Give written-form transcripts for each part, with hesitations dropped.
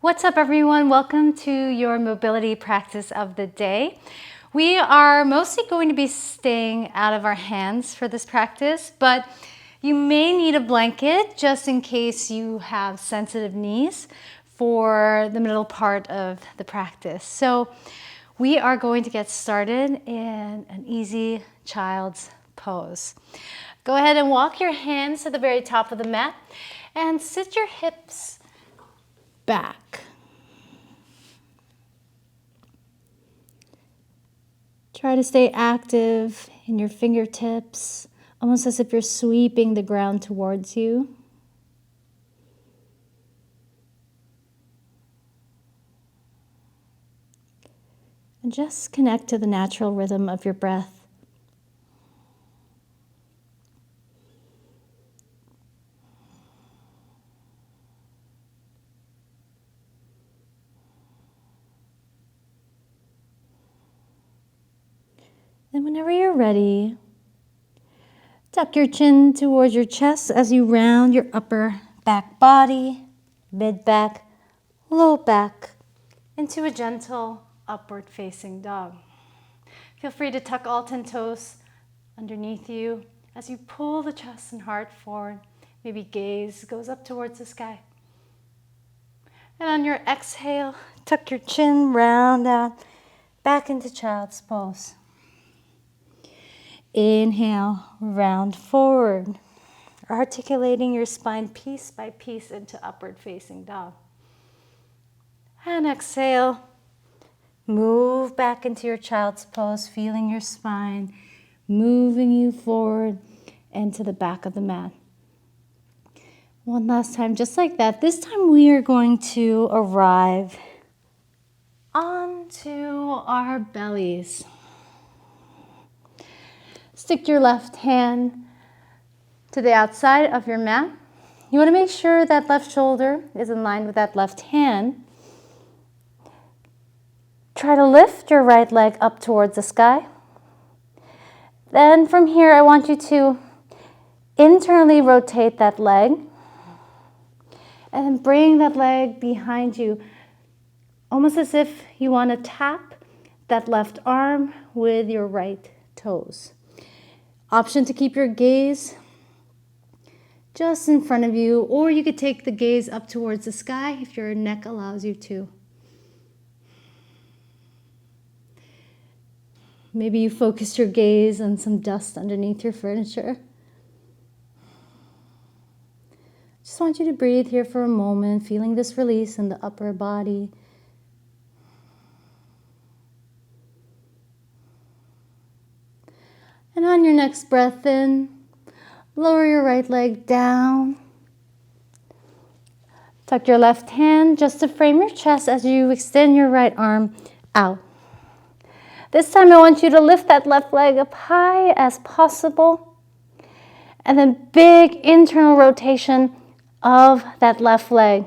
What's up, everyone? Welcome to your mobility practice of the day. We are mostly going to be staying out of our hands for this practice, but you may need a blanket just in case you have sensitive knees for the middle part of the practice. So we are going to get started in an easy child's pose. Go ahead and walk your hands to the very top of the mat and sit your hips back. Try to stay active in your fingertips, almost as if you're sweeping the ground towards you. And just connect to the natural rhythm of your breath. And whenever you're ready, tuck your chin towards your chest as you round your upper back body, mid back, low back, into a gentle upward facing dog. Feel free to tuck all 10 toes underneath you as you pull the chest and heart forward. Maybe gaze goes up towards the sky. And on your exhale, tuck your chin, round out, back into child's pose. Inhale, round forward, articulating your spine piece by piece into upward facing dog. And exhale, move back into your child's pose, feeling your spine, moving you forward and to the back of the mat. One last time, just like that. This time we are going to arrive onto our bellies. Stick your left hand to the outside of your mat. You want to make sure that left shoulder is in line with that left hand. Try to lift your right leg up towards the sky. Then from here, I want you to internally rotate that leg and then bring that leg behind you, almost as if you want to tap that left arm with your right toes. Option to keep your gaze just in front of you, or you could take the gaze up towards the sky if your neck allows you to. Maybe you focus your gaze on some dust underneath your furniture. Just want you to breathe here for a moment, feeling this release in the upper body. And on your next breath in, lower your right leg down. Tuck your left hand just to frame your chest as you extend your right arm out. This time I want you to lift that left leg up high as possible. And then big internal rotation of that left leg.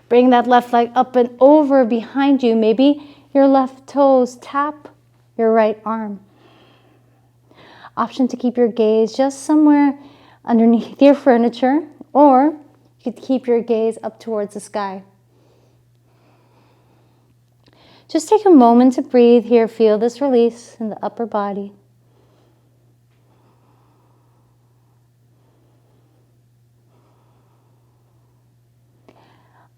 Bring that left leg up and over behind you. Maybe your left toes tap your right arm. Option to keep your gaze just somewhere underneath your furniture, or you could keep your gaze up towards the sky. Just take a moment to breathe here. Feel this release in the upper body.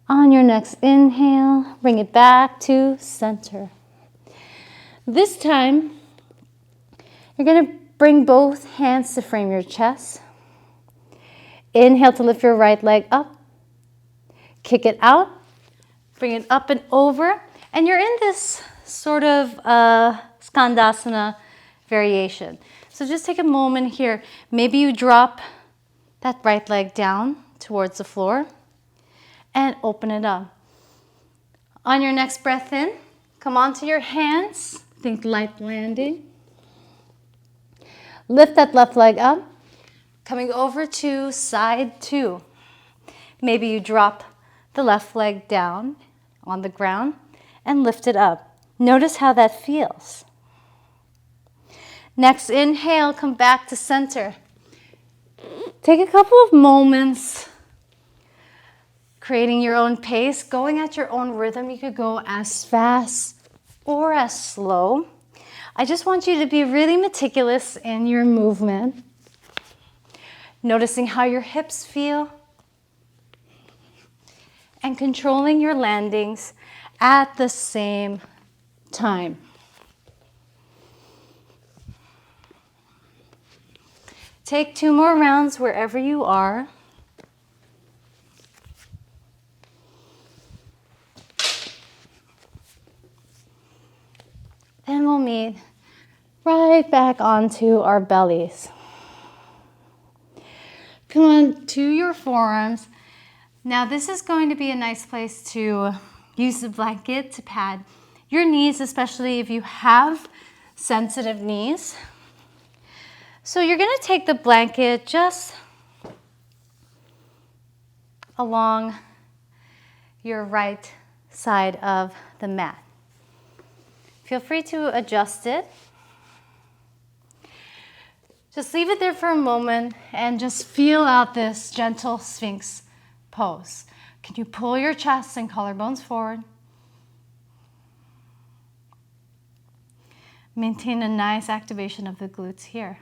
On your next inhale, bring it back to center. This time, you're going to bring both hands to frame your chest. Inhale to lift your right leg up. Kick it out. Bring it up and over. And you're in this sort of skandasana variation. So just take a moment here. Maybe you drop that right leg down towards the floor and open it up. On your next breath in, come onto your hands. Think light landing. Lift that left leg up, coming over to side two. Maybe you drop the left leg down on the ground and lift it up. Notice how that feels. Next inhale, come back to center. Take a couple of moments creating your own pace, going at your own rhythm. You could go as fast or as slow. I just want you to be really meticulous in your movement, noticing how your hips feel and controlling your landings at the same time. Take 2 more rounds wherever you are. Then we'll meet right back onto our bellies. Come on to your forearms. Now this is going to be a nice place to use the blanket to pad your knees, especially if you have sensitive knees. So you're going to take the blanket just along your right side of the mat. Feel free to adjust it. Just leave it there for a moment and just feel out this gentle Sphinx pose. Can you pull your chest and collarbones forward? Maintain a nice activation of the glutes here.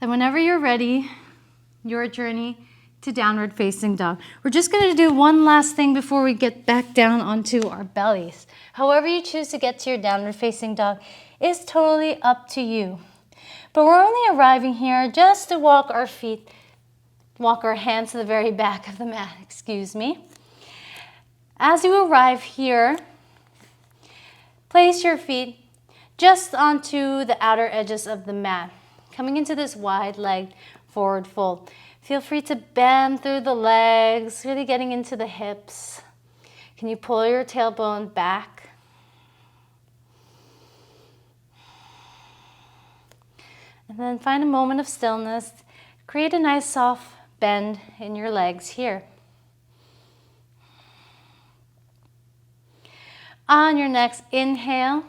Then whenever you're ready, your journey to downward facing dog. We're just going to do one last thing before we get back down onto our bellies. However you choose to get to your downward facing dog is totally up to you. But we're only arriving here just to walk our hands to the very back of the mat, excuse me. As you arrive here, place your feet just onto the outer edges of the mat, coming into this wide leg forward fold. Feel free to bend through the legs, really getting into the hips. Can you pull your tailbone back? And then find a moment of stillness. Create a nice soft bend in your legs here. On your next inhale,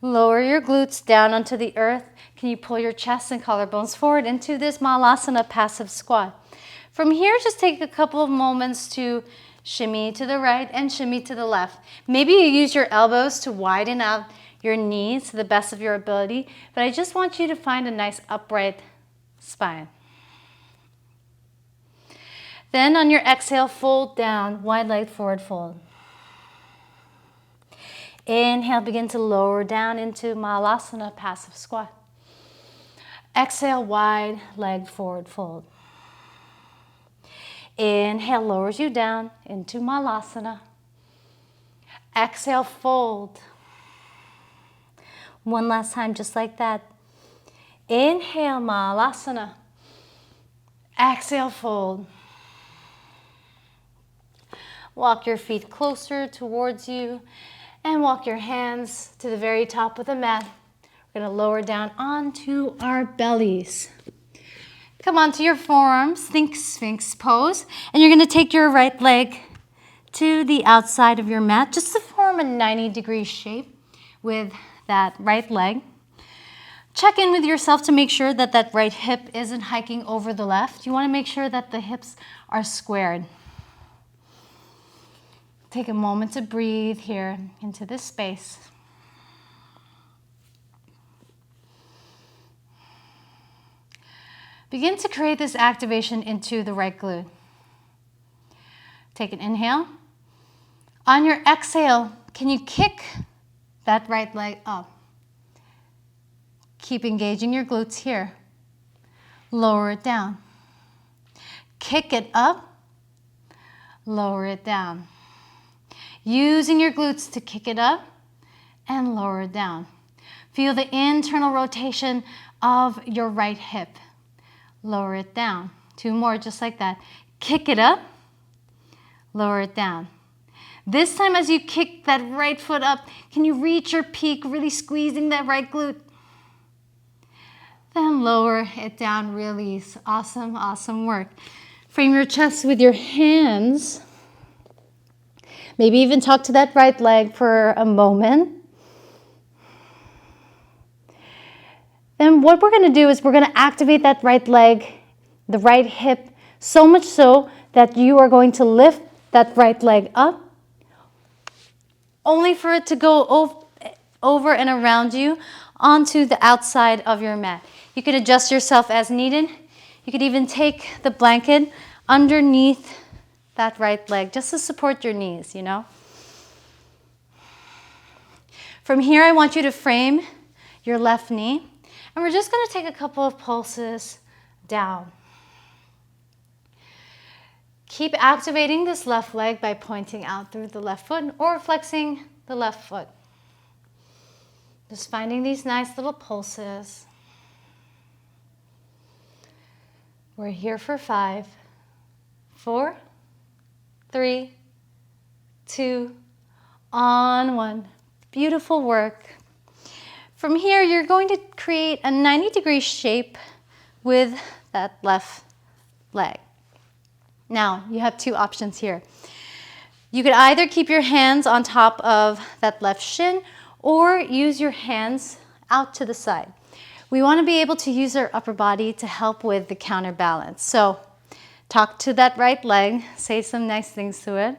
lower your glutes down onto the earth. Can you pull your chest and collarbones forward into this Malasana passive squat? From here, just take a couple of moments to shimmy to the right and shimmy to the left. Maybe you use your elbows to widen out your knees to the best of your ability, but I just want you to find a nice upright spine. Then on your exhale, fold down, wide leg forward fold. Inhale, begin to lower down into Malasana passive squat. Exhale, wide leg forward fold. Inhale, lowers you down into Malasana. Exhale, fold. One last time, just like that. Inhale, Malasana. Exhale, fold. Walk your feet closer towards you and walk your hands to the very top of the mat. We're going to lower down onto our bellies. Come onto your forearms, think Sphinx pose, and you're going to take your right leg to the outside of your mat just to form a 90-degree shape with that right leg. Check in with yourself to make sure that that right hip isn't hiking over the left. You want to make sure that the hips are squared. Take a moment to breathe here into this space. Begin to create this activation into the right glute. Take an inhale. On your exhale, can you kick that right leg up? Keep engaging your glutes here. Lower it down. Kick it up. Lower it down. Using your glutes to kick it up and lower it down. Feel the internal rotation of your right hip. Lower it down. 2 more, just like that. Kick it up, lower it down. This time as you kick that right foot up, can you reach your peak, really squeezing that right glute? Then lower it down, release. Awesome, awesome work. Frame your chest with your hands. Maybe even talk to that right leg for a moment. Then what we're going to do is we're going to activate that right leg, the right hip, so much so that you are going to lift that right leg up, only for it to go over and around you onto the outside of your mat. You can adjust yourself as needed. You could even take the blanket underneath that right leg just to support your knees, you know. From here, I want you to frame your left knee, and we're just going to take a couple of pulses down. Keep activating this left leg by pointing out through the left foot or flexing the left foot. Just finding these nice little pulses. We're here for 5, 4, 3, 2, on 1. Beautiful work. From here, you're going to create a 90-degree shape with that left leg. Now, you have two options here. You could either keep your hands on top of that left shin or use your hands out to the side. We want to be able to use our upper body to help with the counterbalance. So, talk to that right leg, say some nice things to it.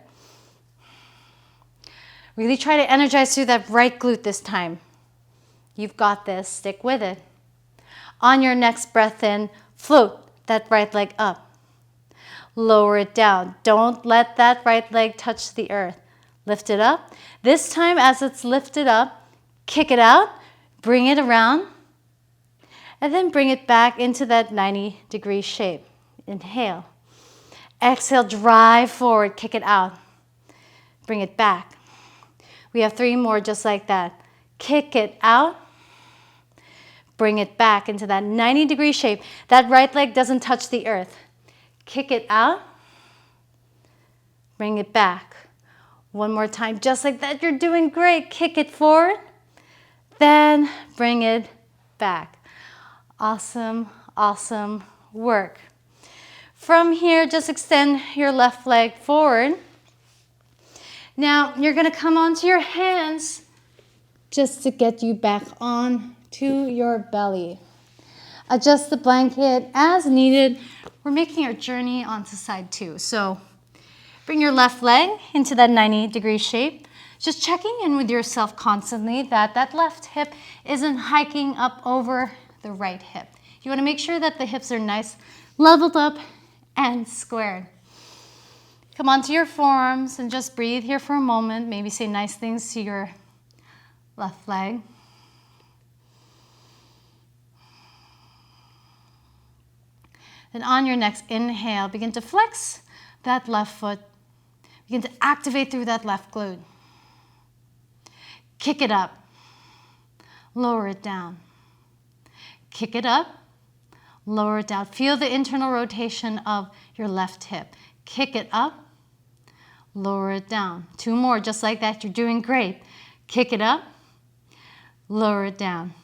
Really try to energize through that right glute this time. You've got this, stick with it. On your next breath in, float that right leg up. Lower it down. Don't let that right leg touch the earth. Lift it up. This time as it's lifted up, kick it out, bring it around, and then bring it back into that 90-degree shape. Inhale. Exhale, drive forward, kick it out. Bring it back. We have 3 more just like that. Kick it out. Bring it back into that 90-degree shape. That right leg doesn't touch the earth. Kick it out, bring it back. One more time, just like that. You're doing great. Kick it forward, then bring it back. Awesome, awesome work. From here, just extend your left leg forward. Now, you're going to come onto your hands just to get you back on to your belly. Adjust the blanket as needed. We're making our journey onto side 2. So bring your left leg into that 90-degree shape. Just checking in with yourself constantly that that left hip isn't hiking up over the right hip. You want to make sure that the hips are nice, leveled up, and squared. Come onto your forearms and just breathe here for a moment. Maybe say nice things to your left leg. Then on your next inhale, begin to flex that left foot. Begin to activate through that left glute. Kick it up. Lower it down. Kick it up. Lower it down. Feel the internal rotation of your left hip. Kick it up. Lower it down. 2 more just like that. You're doing great. Kick it up. Lower it down.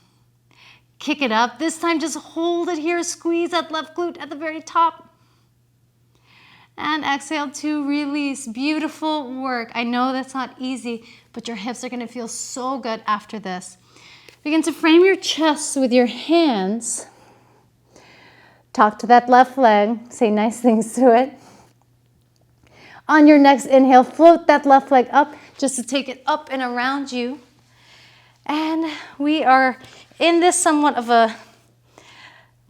Kick it up. This time just hold it here. Squeeze that left glute at the very top. And exhale to release. Beautiful work. I know that's not easy, but your hips are going to feel so good after this. Begin to frame your chest with your hands. Talk to that left leg. Say nice things to it. On your next inhale, float that left leg up just to take it up and around you. And we are in this somewhat of a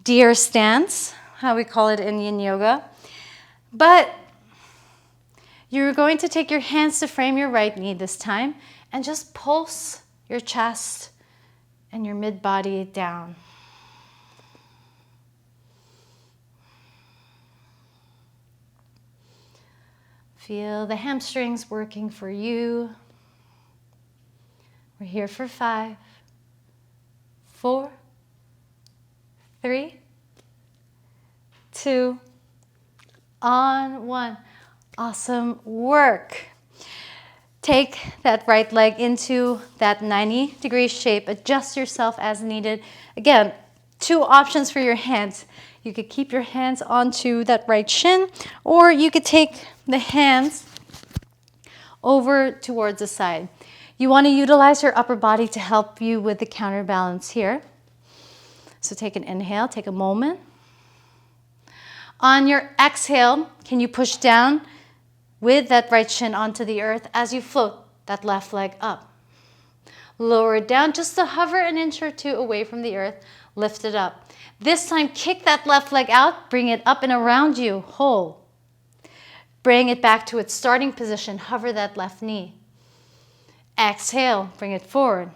deer stance, how we call it in yin yoga. But you're going to take your hands to frame your right knee this time and just pulse your chest and your mid-body down. Feel the hamstrings working for you. We're here for 5, 4, 3, 2, on 1. Awesome work. Take that right leg into that 90-degree shape. Adjust yourself as needed. Again, 2 options for your hands. You could keep your hands onto that right shin, or you could take the hands over towards the side. You want to utilize your upper body to help you with the counterbalance here. So take an inhale, take a moment. On your exhale, can you push down with that right shin onto the earth as you float that left leg up? Lower it down just to hover an inch or two away from the earth. Lift it up. This time, kick that left leg out, bring it up and around you, whole. Bring it back to its starting position. Hover that left knee. Exhale, bring it forward.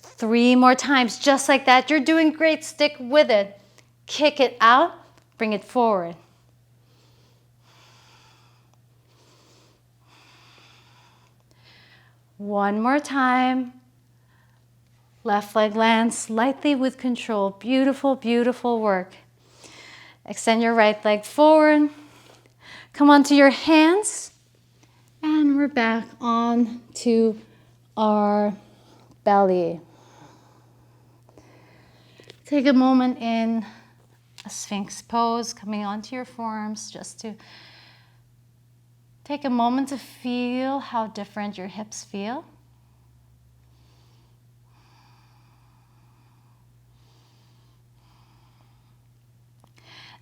3 more times, just like that. You're doing great. Stick with it. Kick it out, bring it forward. One more time. Left leg lands lightly with control. Beautiful, beautiful work. Extend your right leg forward. Come onto your hands. And we're back on to our belly. Take a moment in a Sphinx pose, coming onto your forearms, just to take a moment to feel how different your hips feel.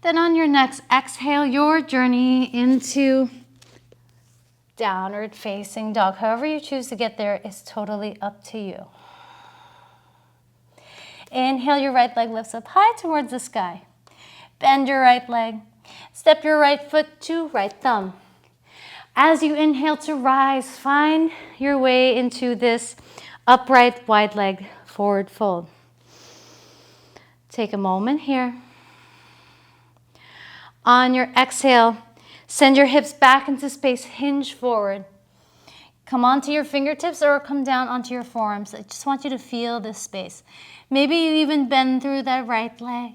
Then on your next exhale, your journey into downward facing dog. However you choose to get there is totally up to you. Inhale, your right leg lifts up high towards the sky. Bend your right leg. Step your right foot to right thumb. As you inhale to rise, find your way into this upright wide leg forward fold. Take a moment here. On your exhale, send your hips back into space, hinge forward. Come onto your fingertips or come down onto your forearms. I just want you to feel this space. Maybe you even bend through that right leg.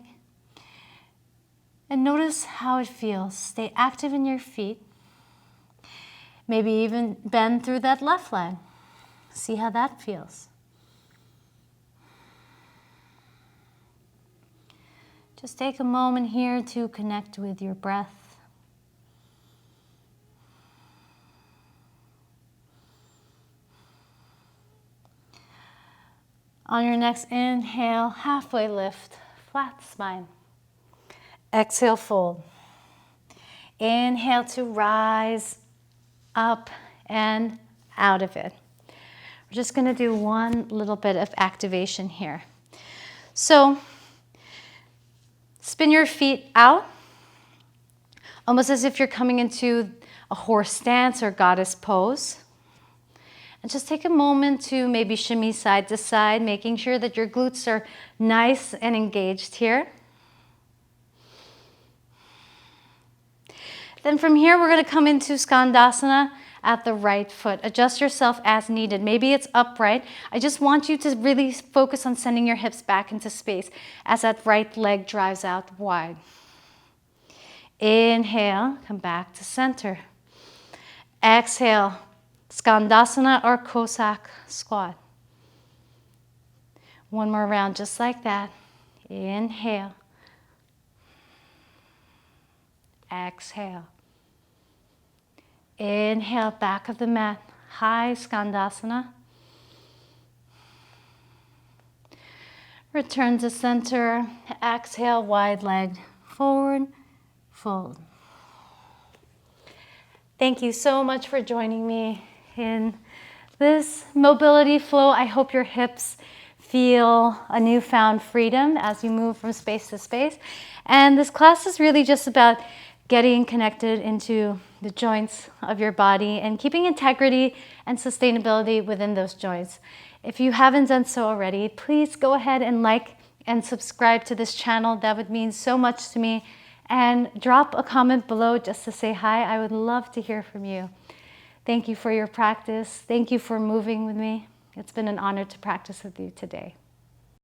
And notice how it feels. Stay active in your feet. Maybe even bend through that left leg. See how that feels. Just take a moment here to connect with your breath. On your next inhale, halfway lift, flat spine. Exhale, fold. Inhale to rise up and out of it. We're just going to do one little bit of activation here. So spin your feet out, almost as if you're coming into a horse stance or goddess pose. And just take a moment to maybe shimmy side to side, making sure that your glutes are nice and engaged here. Then from here, we're going to come into Skandasana at the right foot. Adjust yourself as needed. Maybe it's upright. I just want you to really focus on sending your hips back into space as that right leg drives out wide. Inhale, come back to center. Exhale, Skandasana or Cossack squat. One more round just like that. Inhale. Exhale. Inhale, back of the mat, high Skandasana. Return to center. Exhale, wide leg forward, fold. Thank you so much for joining me in this mobility flow. I hope your hips feel a newfound freedom as you move from space to space. And this class is really just about getting connected into the joints of your body and keeping integrity and sustainability within those joints. If you haven't done so already, please go ahead and like and subscribe to this channel. That would mean so much to me. And drop a comment below just to say hi. I would love to hear from you. Thank you for your practice. Thank you for moving with me. It's been an honor to practice with you today.